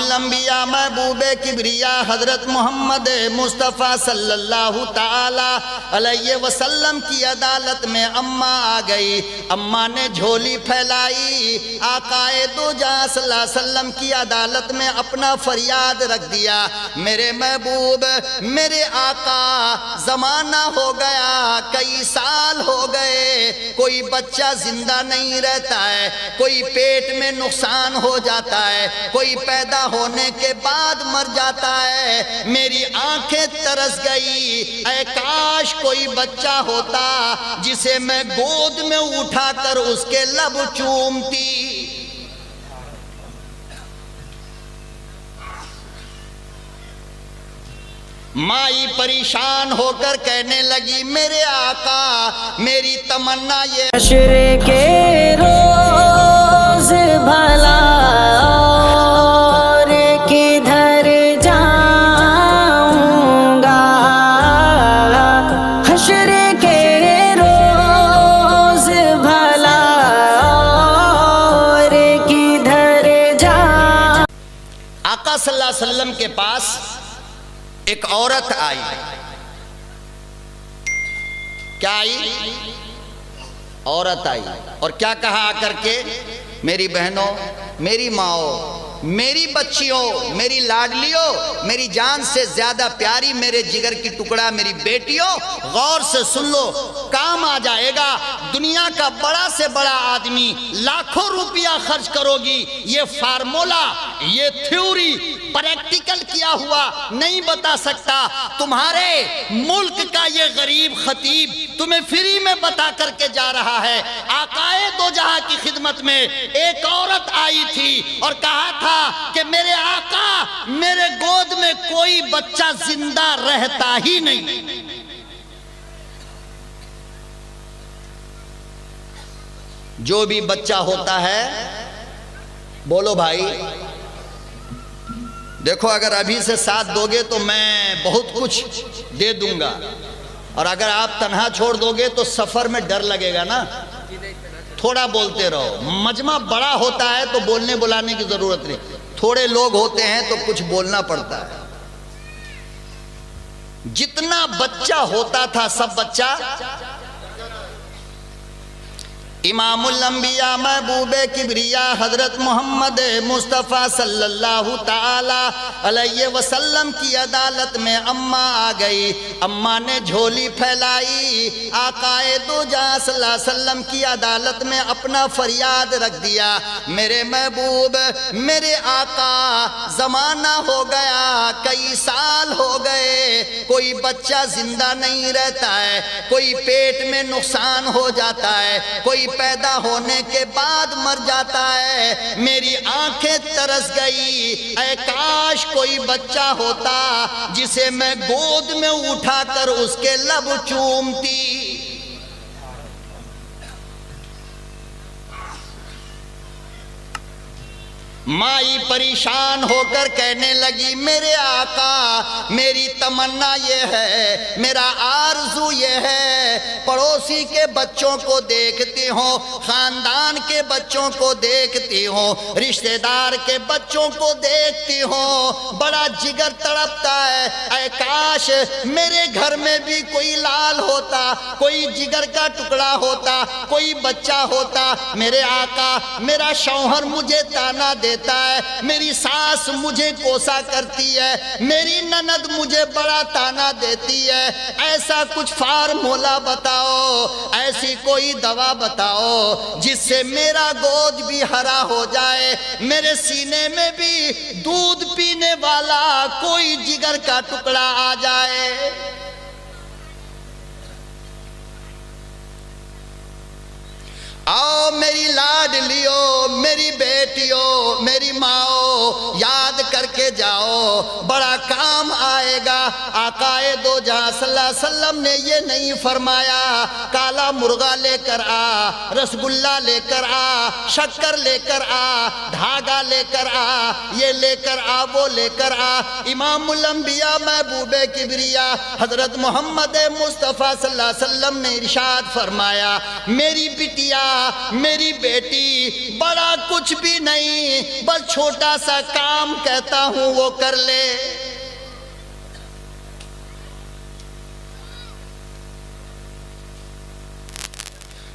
इमामुल अंबिया महबूबे किबरिया हजरत मोहम्मद मुस्तफ़ा सल्लल्लाहु ताला अलैहि वसल्लम की अदालत में अम्मा आ गई। अम्मा ने झोली फैलाई, आकाए दो जहां सल्लल्लाहु अलैहि वसल्लम की अदालत में अपना फरियाद रख दिया। मेरे महबूब, मेरे आका, जमाना हो गया, कई साल हो गए, कोई बच्चा जिंदा नहीं रहता है, कोई पेट में नुकसान हो जाता है, कोई पैदा होने के बाद मर जाता है। मेरी आंखें तरस गई, ऐ काश कोई बच्चा होता जिसे मैं गोद में उठाकर उसके लब चूमती। माई परेशान होकर कहने लगी, मेरे आका, मेरी तमन्ना ये हश्र के रोज भला और किधर जाऊंगा, हश्र के रोज भला और किधर जा। आका सल्लल्लाहु अलैहि वसल्लम के पास एक औरत आई। क्या आई? औरत आई और क्या कहा आकर के, मेरी बहनों, मेरी माओ, मेरी बच्चियों, मेरी लाडलियों, मेरी जान से ज्यादा प्यारी, मेरे जिगर की टुकड़ा, मेरी बेटियों, गौर से सुन लो, काम आ जाएगा। दुनिया का बड़ा से बड़ा आदमी लाखों रुपया खर्च करोगी, ये फार्मूला, ये थ्योरी प्रैक्टिकल किया हुआ नहीं बता सकता। तुम्हारे मुल्क का ये गरीब खतीब तुम्हें फ्री में बता करके जा रहा है। आकाए दो जहां की खिदमत में एक औरत आई थी और कहा था कि मेरे आका, मेरे गोद में कोई बच्चा जिंदा रहता ही नहीं। जो भी बच्चा होता है, बोलो भाई, देखो अगर अभी से साथ दोगे तो मैं बहुत कुछ दे दूंगा, और अगर आप तन्हा छोड़ दोगे तो सफर में डर लगेगा ना। थोड़ा बोलते रहो। मजमा बड़ा होता है तो बोलने बुलाने की जरूरत नहीं, थोड़े लोग होते हैं तो कुछ बोलना पड़ता है। जितना बच्चा होता था सब बच्चा इमामुल अंबिया महबूबे किबरिया हजरत मोहम्मद मुस्तफ़ा सल्लल्लाहु ताला अलैहि वसल्लम की अदालत में अम्मा आ गई। अम्मा ने झोली फैलाई, आकाए दो जहां सल्लल्लाहु अलैहि वसल्लम की अदालत में अपना फरियाद रख दिया। मेरे महबूब, मेरे आका, जमाना हो गया, कई साल हो गए, कोई बच्चा जिंदा नहीं रहता है, कोई पेट में नुकसान हो जाता है, कोई पैदा होने के बाद मर जाता है। मेरी आंखें तरस गई, ऐ काश कोई बच्चा होता जिसे मैं गोद में उठाकर उसके लब चूमती। माई परेशान होकर कहने लगी, मेरे आका, मेरी तमन्ना ये है, मेरा आरज़ू ये है, पड़ोसी के बच्चों को देखती हो, खानदान के बच्चों को देखती हो, रिश्तेदार के बच्चों को देखती हो, बड़ा जिगर तड़पता है। ऐ काश मेरे घर में भी कोई लाल होता, कोई जिगर का टुकड़ा होता, कोई बच्चा होता। मेरे आका, मेरा शौहर मुझे ताना देता है, मेरी सास मुझे कोसा करती है, मेरी ननद मुझे बड़ा ताना देती है। ऐसा कुछ फार्मूला बताओ, ऐसी कोई दवा बताओ जिससे मेरा गोद भी हरा हो जाए, मेरे सीने में भी दूध पीने वाला कोई जिगर का टुकड़ा आ जाए। आओ मेरी लाडलियों, मेरी बेटियों, मेरी माओ, याद करके करके जाओ, बड़ा काम आएगा। आकाए दो जहां सल्लल्लाहु अलैहि वसल्लम ने ये नहीं फरमाया काला मुर्गा लेकर आ, रसगुल्ला लेकर आ, शक्कर लेकर आ, धागा लेकर आ, ये लेकर आ, वो लेकर आ। इमामुल अंबिया महबूबे किबरिया हजरत मोहम्मद मुस्तफ़ा सल्लल्लाहु अलैहि वसल्लम ने इरशाद फरमाया, मेरी बिटिया, मेरी बेटी, बड़ा कुछ भी नहीं, बस छोटा सा काम कहता हूं वो कर ले।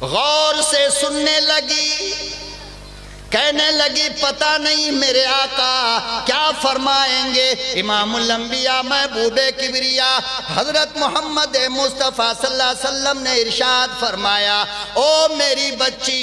गौर से सुनने लगी, कहने लगी पता नहीं मेरे आका क्या फरमाएंगे। इमामुल अंबिया महबूबे किबरिया हजरत मोहम्मद मुस्तफ़ा सल्लल्लाहु अलैहि वसल्लम ने इरशाद फरमाया, ओ मेरी बच्ची,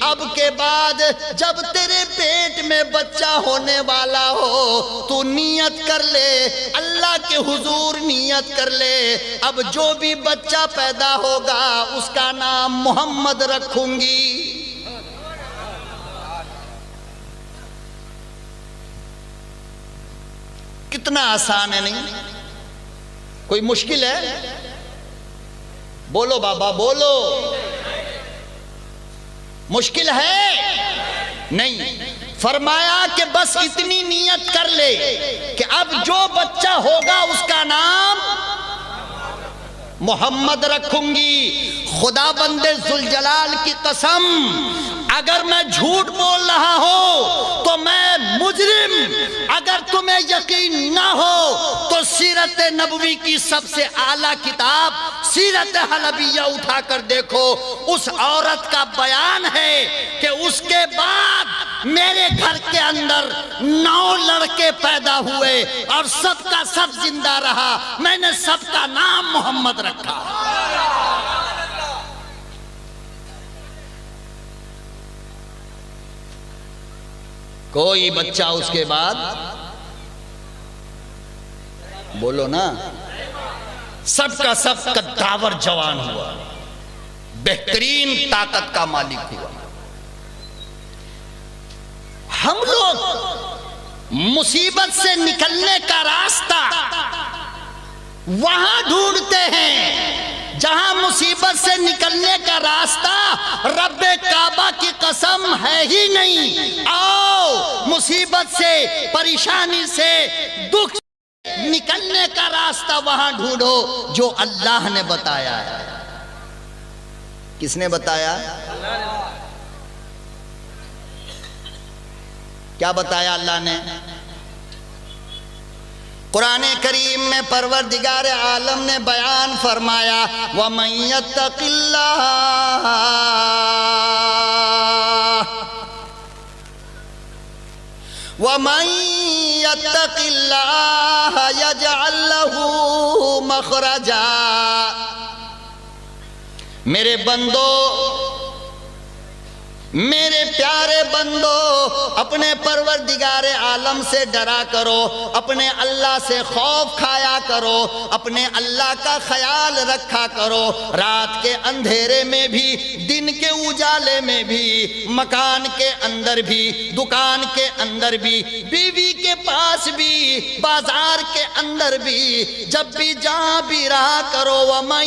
अब के बाद जब तेरे पेट में बच्चा होने वाला हो तू नियत कर ले, अल्लाह के हुजूर नियत कर ले, अब जो भी बच्चा पैदा होगा उसका नाम मोहम्मद रखूंगी। कितना आसान है, नहीं कोई मुश्किल है? बोलो बाबा बोलो, मुश्किल है नहीं। फरमाया कि बस इतनी नियत कर ले कि अब जो बच्चा होगा उसका नाम मोहम्मद रखूंगी। खुदा बंदे जुलजलाल की कसम, अगर मैं झूठ बोल रहा हूं तो मैं मुजरिम। अगर तुम्हें यकीन ना हो तो सीरत नबवी की सबसे आला किताब सीरत हलबिया उठाकर देखो। उस औरत का बयान है कि उसके बाद मेरे घर के अंदर 9 लड़के पैदा हुए और सबका सब जिंदा रहा, मैंने सबका नाम मोहम्मद रखा। कोई बच्चा उसके बाद, बोलो ना, सबका सब कद्दावर जवान हुआ, बेहतरीन ताकत का मालिक हुआ। हम लोग मुसीबत से निकलने का रास्ता वहां ढूंढते हैं जहां मुसीबत से निकलने का रास्ता रब्बे काबा की कसम है ही नहीं। आओ मुसीबत से, परेशानी से, दुख से निकलने का रास्ता वहां ढूंढो जो अल्लाह ने बताया है। किसने बताया? क्या बताया अल्लाह ने? कुराने करीम में परवरदिगार आलम ने बयान फरमाया, वमन यत्तकिल्लाह वमन यत्तकिल्लाह यजअल लहू मखरजा। मेरे बंदो, मेरे प्यारे बंदो, अपने परवरदिगार आलम से डरा करो, अपने अल्लाह से खौफ खाया करो, अपने अल्लाह का ख्याल रखा करो। रात के अंधेरे में भी, दिन के उजाले में भी, मकान के अंदर भी, दुकान के अंदर भी, बीवी के पास भी, बाजार के अंदर भी, जब भी जहां भी रहा करो, वमन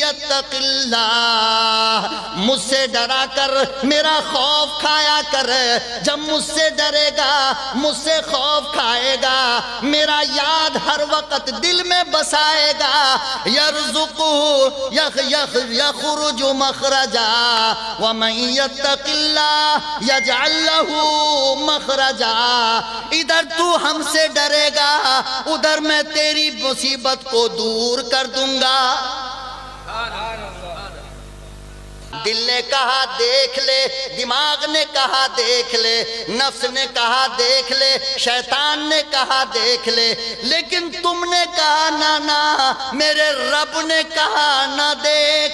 यत्तकिल्लाह, मुझसे डरा कर मेरा खौफ खाया कर। जब मुझसे डरेगा, मुझसे खौफ खाएगा, मेरा याद हर वक्त दिल में बसाएगा, यरज़ुक़ु यख़रुजु मख़रजा वमन यत्तकिल्लाह यजअल लहू मख़रजा। इधर तू हमसे डरेगा, उधर मैं तेरी मुसीबत को दूर कर दूंगा। दिल ने कहा देख ले, दिमाग ने कहा देख ले, नफ्स ने कहा देख ले, शैतान ने कहा देख ले, लेकिन तुमने कहा ना ना, मेरे रब ने कहा ना देख।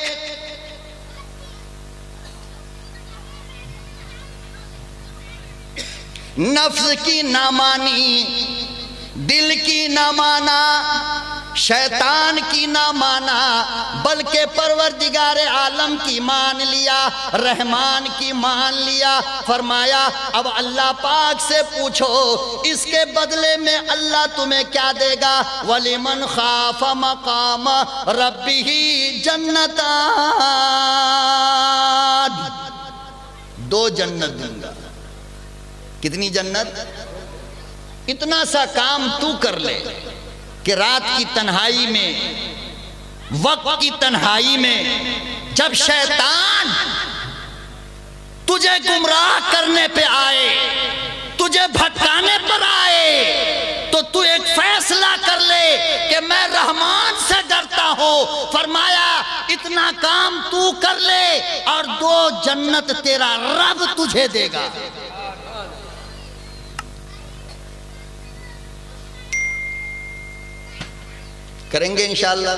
नफ्स की ना मानी, दिल की ना माना, शैतान की ना माना, बल्कि परवरदिगारे आलम की मान लिया, रहमान की मान लिया। फरमाया अब अल्लाह पाक से पूछो इसके बदले में अल्लाह तुम्हें क्या देगा। वलिमन खाफ मकाम रब्बिही जन्नतान, 2 जन्नत दूंगा। कितनी जन्नत? इतना सा काम तू कर ले कि रात की तन्हाई में, वक्त की तन्हाई में, जब शैतान तुझे गुमराह करने पे आए, तुझे भटकाने पर आए, तो तू एक फैसला कर ले कि मैं रहमान से डरता हूं। फरमाया इतना काम तू कर ले और 2 जन्नत तेरा रब तुझे देगा। करेंगे इंशाअल्लाह।